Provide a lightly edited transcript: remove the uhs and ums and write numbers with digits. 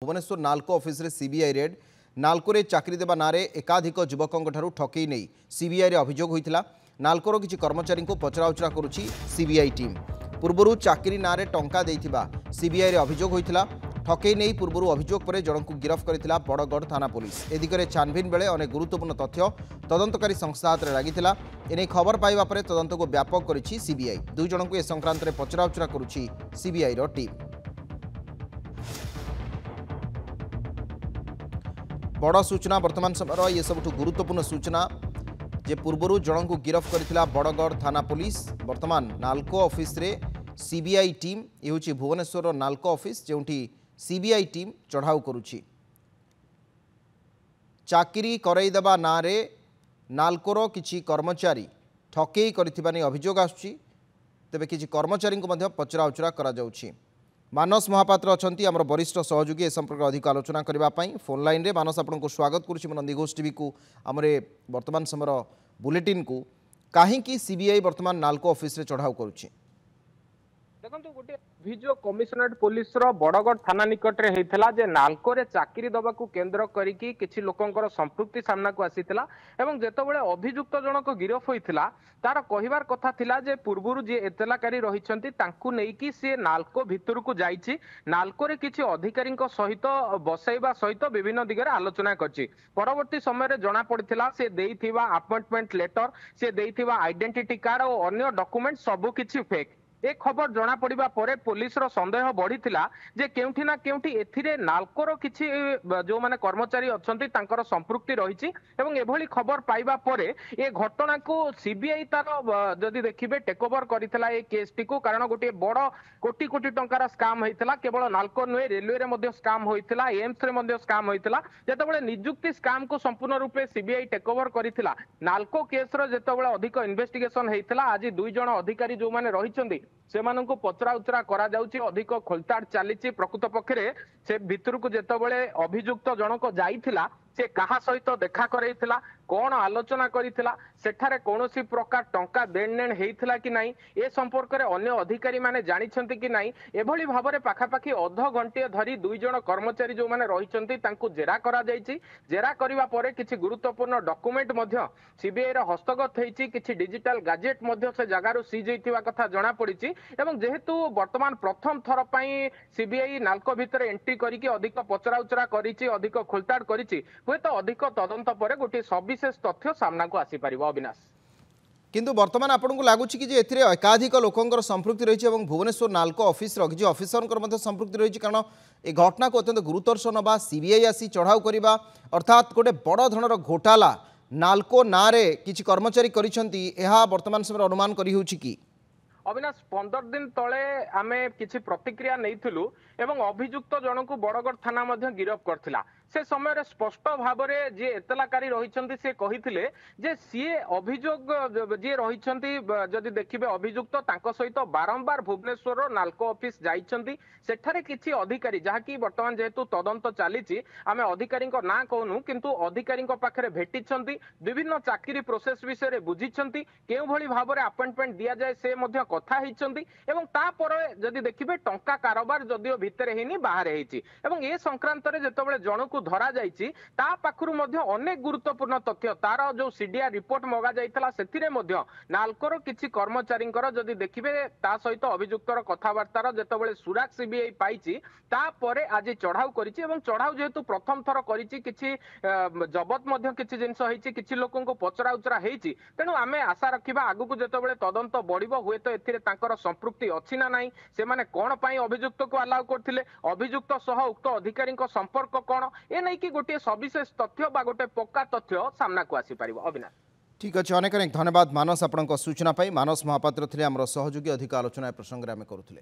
Bhubaneswar NALCO office रे CBI red NALCO रे चाकरी देवा नारे एकाधिक युवकों ठारू ठकई नहीं सीबीआई रे अभियोग होइतिला। नाल्कोर किछि कर्मचारी को पचराउचरा करुछि सीबीआई टीम। पूर्वरु चाकरी नारे टंका देइथिबा सीबीआई रे अभियोग होइतिला। ठकई नहीं पूर्वरु अभियोग पर जन को गिरफ्त करथिला बड़गढ़ थाना पुलिस। ए दिगरे छानभिन बेले अनेक गुरुत्वपूर्ण तथ्य तदंतकारी संस्था हाथ में लागिथिला। एने खबर पाइबा परे तदंत को व्यापक करिछि सीबीआई। दुई जन को ए संक्रांत रे पचराउचरा करुछि सीबीआई रो टीम। बड़ सूचना वर्तमान समय ये सब गुरुत्वपूर्ण सूचना जे पूर्वर जन को गिरफ्त करथिला बड़गढ़ थाना पुलिस। वर्तमान नाल्को ऑफिस रे सीबीआई टीम ये हूँ भुवनेश्वर नाल्को ऑफिस जोठी सीबीआई टीम चढ़ाऊ करुछि। चाकरी करईदेवा ना रे नाल्कोर किछि कर्मचारी ठकई करथिबा नै अभियोग आसुछि। तेबे किछि कर्मचारी को मध्य पचराउचरा करा जाउछि। मानस महापात्र अछंती आमर वरिष्ठ सहयोगी ए संपर्क अधिक आलोचना करबा पई फोन लाइन रे। मानस आपनको स्वागत करूछि मन नंदीघोष टीवी को हमरे वर्तमान समय बुलेटिन को। काहेकि सीबीआई वर्तमान नाल्को ऑफिस रे चढ़ाऊ करूछि? देखो गोटे अभियोग कमिशनरेट पुलिस बड़गढ़ थाना निकट में होता जे नाल्को रे चाकरी दबा को केन्द्र करिकी किछि लोकंकर संपृक्ति सामना को आसीथिला एवं जेतबेले अभियुक्त जनक गिरफ होइथिला तार कहिबार कथा थिला जे पूर्वरु जे एतलाकारी रहिसंती तांकु नेकी से नाल्को भितर को जाइछि। नाल्को रे किछि अधिकारी सहित बसाइबा सहित विभिन्न दिगरे आलोचना करछि। परवर्ती समय रे जणा पड़िथिला से देइथिबा अपॉइंटमेंट लेटर से देइथिबा आइडेंटिटी कार्ड और अन्य डॉक्यूमेंट सब किछि फेक। ए खबर जना पड़िबा परे पुलिस रो संदेह बढ़िथिला जे केउठी ना केउठी एथिरे नाल्कोर किछि जो माने कर्मचारी अछंती तांकर संपृक्ति रहिछि एवं एभली खबर पाइबा परे ए घटना को सीबीआई तार जदि देखिबे टेक ओवर करिथिला ए केसटी को। कारण गोटे बड़ कोटी कोटी टंकार स्काम होइथिला। केवल नाल्को नुहे रेलवे रे मध्ये स्काम होइथिला, एम्स रे मध्ये स्काम होइथिला। जेतबेले नियुक्ति स्काम को संपूर्ण रूपे सीबीआई टेक ओवर करिथिला नाल्को केस रो जेतबेले अधिक इन्वेस्टिगेशन हेइथिला आज दुई जण अधिकारी जो माने रहिचंती सेमानंकु पचरा उचरा करा जाउची। अधिक खोलताड़ चलीची। प्रकृत पक्षरे से भितर को जेतबेले अभियुक्त जनक जाइथिला से कहा सहित देखा करैथिला कौन आलोचना करिथिला सेठारे कोनोसी प्रकार टंका देन नेन हेइथिला कि नाही ए संपर्क रे अन्य अधिकारी माने जानिछंती कि नाही एभली भाबरे पाखापाखी अध घंटे धरी दुई जण कर्मचारी जो माने रहिचंती तांकु जेरा करा जाइची। जेरा करिवा परे किछि गुरुत्वपूर्ण डॉक्यूमेंट मध्य सीबीआई रे हस्तगत हेइची। किछि डिजिटल गैजेट मध्य से जगारु सीज हेइथिबा कथा जणा पड़िची। एवं जेहेतु वर्तमान प्रथम थर पई सीबीआई नाल्को भितर एंट्री करिकि अधिक पचरा उचरा करिची, अधिक खोलताड़ करिची। हुए तो अधिक तदंत पर गोटे सविशेष तथ्य सामना को आसी पारिबो। अविनाश किंतु वर्तमान आपको लगुच कि एथिरे एकाधिक लोकंकर संपृक्ति रही है भुवनेश्वर नाल्को ऑफिस किसी ऑफिसर संपृक्ति रही कारण ए घटना को अत्यंत गुरुतर सह नवा सीबीआई आसी चढ़ाऊ करवा अर्थात गोटे बड़ धरणर घोटाला नाल्को नारे किछि कर्मचारी करिसेंती एहा वर्तमान समय अनुमान करि होउछि कि? अविनाश 15 दिन तले आमे किछि प्रतिक्रिया नैथिलु एवं अभियुक्त जन को बड़गढ़ थाना मध्य गिरफ करथिला। से समय रे स्पष्ट भाव में जे एतलाकारी रहिचंती से कहिथिले जे सीए अभियोग जे रहिचंती जदि देखिबे अभियुक्त तांको सहित बारंबार भुवनेश्वर नाल्को ऑफिस जाइचंती। सेठारे किछि अधिकारी जहाँकि वर्तमान जेहेतु तदंत चलीची आमे अधिकारी ना कहूनु किंतु अधिकारी पाखरे भेटिचंती विभिन्न चाकरी प्रोसेस विषय रे बुझिचंती केउ भली भाव में अपॉइंटमेंट दिया जाए से मध्य कथा हिचंती एवं तापर जदि देखिबे टंका कारोबार जदिओ भितर हेनी बाहर हेची एवं ए संक्रांत रे जेतबेले जनकु धरा जाइछि ता पाखरु मध्य अनेक गुरुत्वपूर्ण तथ्य तार जो सीडीआर रिपोर्ट मगा जाइतला सेथिरे मध्य नाल्कोर किछि कर्मचारींकर जदि देखिबे ता सहित अभियुक्तर कथावार्तार जेतबेले सुराग सीबीआई पाइछि ता परे आज चढ़ाऊ करिछि एवं चढ़ाऊ जेहेतु प्रथम थर करिछि किछि जबत मध्य किछि जिंस होइछि किछि लोकंको पचरा उचरा हेइछि। तेणु आमे आशा रखिबा आगु जेतबेले तदंत बढ़िबो हुए तो एथिरे तांकर संपृक्ति अछि ना नाही से माने कोन पई अभियुक्त को अलाउ करथिले अभियुक्त सह उक्त अधिकारी संपर्क कोन ए नहीं कि गोटे सविशेष तथ्य बा गोटे पक्का तथ्य सामना को आसी पारिबो। अविनाश ठीक अच्छे अनेक अनेक धन्यवाद मानस आपन सूचना पाई। मानस महापात्र थे आम सहयोगी अधिक आलोचना प्रसंग में आम करुले।